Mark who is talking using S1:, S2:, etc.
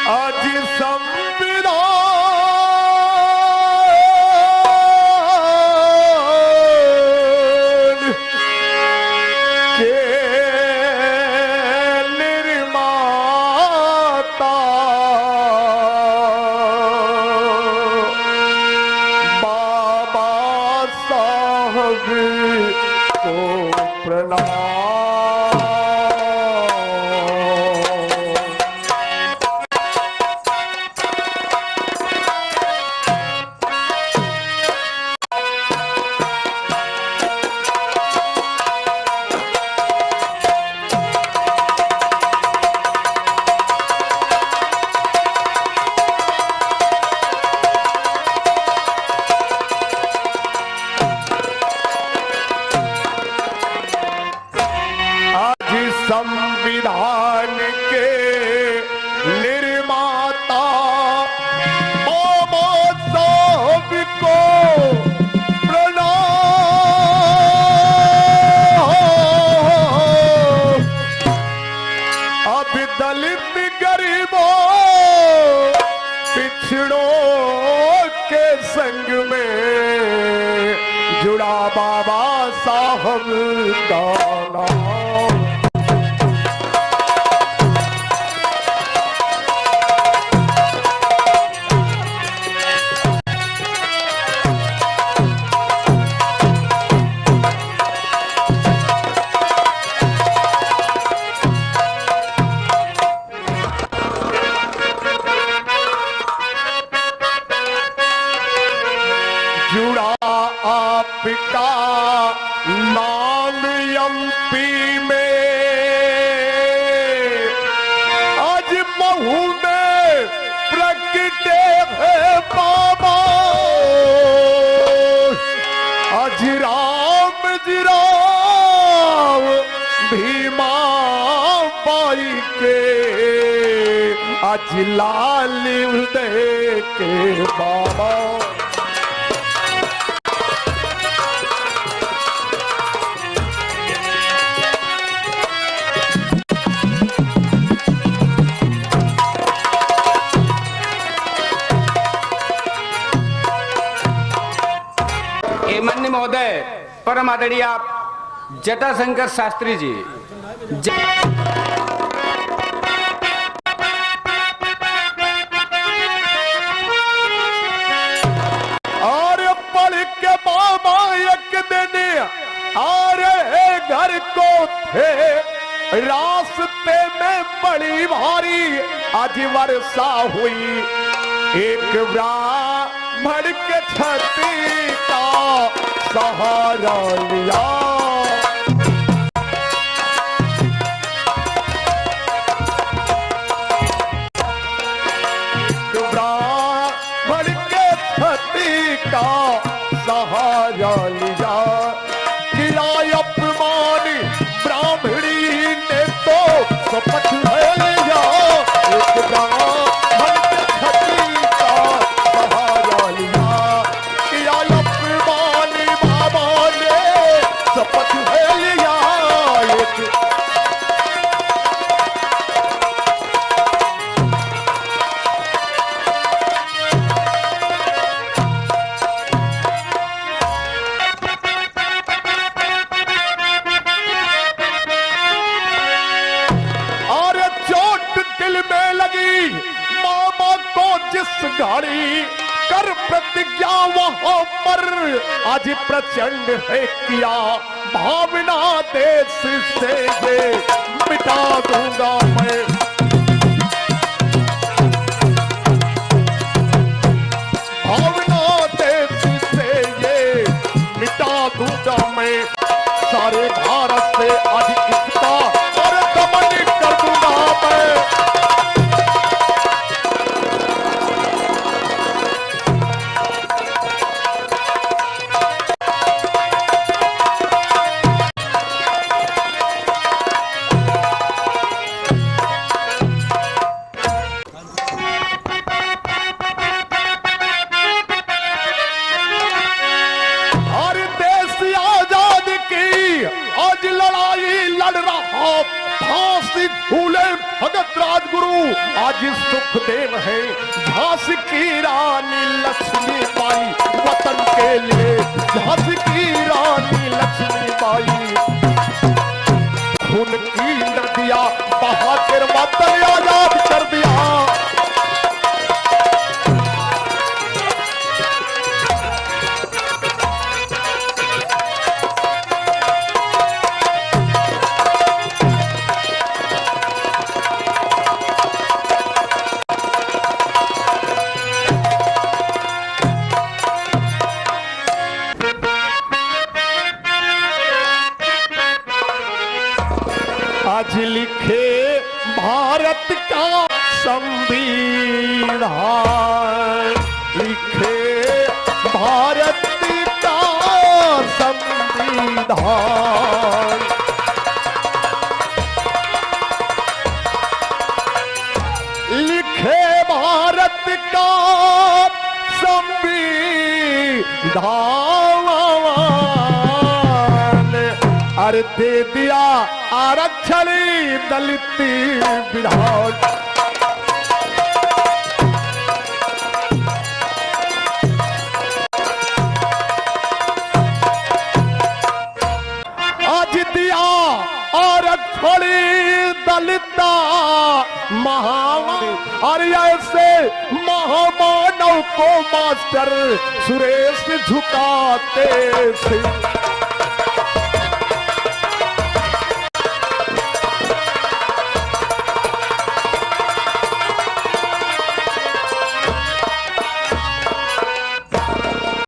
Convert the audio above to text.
S1: आज संविधान के निर्माता बाबा साहब को प्रणाम। संविधान के निर्माता बाबा साहब को प्रणाम। अब दलित गरीबों पिछड़ों के संग में जुड़ा बाबा साहब का नाम। जुड़ा आपका नाम एमपी में, आज महू में प्रगटे है बाबा। आज राम जी राम भीमा बाई के, आज लाल उदय के बाबा।
S2: माननीय महोदय परम आदरणीय जटाशंकर शास्त्री जी
S1: और पढ़ के बाबा एक दिन और घर को थे, रास्ते में बड़ी भारी आज वर्षा हुई। एक ब्राह्मण के छाती का सहारा लिया। ब्राह्मण के छाती का सहारा लिया। किया अपमान ब्राह्मणी ने तो शपथ ले लिया। एक ब्राह्मण के छाती का सहारा लिया। किया अपमान बाबा ने शपथ ले लिया। एक गाड़ी कर प्रतिज्ञा वहां पर आज प्रचंड है किया। भावना देश से ये मिटा दूंगा मैं। भावना देश से ये मिटा दूंगा मैं। सारे भारत से आज इसका और दमन कर दूंगा मैं। राजगुरु आज सुखदेव है, झांसी की रानी लक्ष्मीबाई वतन के लिए, झांसी की रानी लक्ष्मीबाई खून की नदियां बहाकर वतन आजाद कर दिया। आज लिखे भारत का संविधान, लिखे भारत का संविधान, लिखे भारत का संविधान, अरे दे दिया आरक्षण दलित विधान। आज दिया आरक्षण दलित महान, और ऐसे महामानव को मास्टर सुरेश झुकाते थे।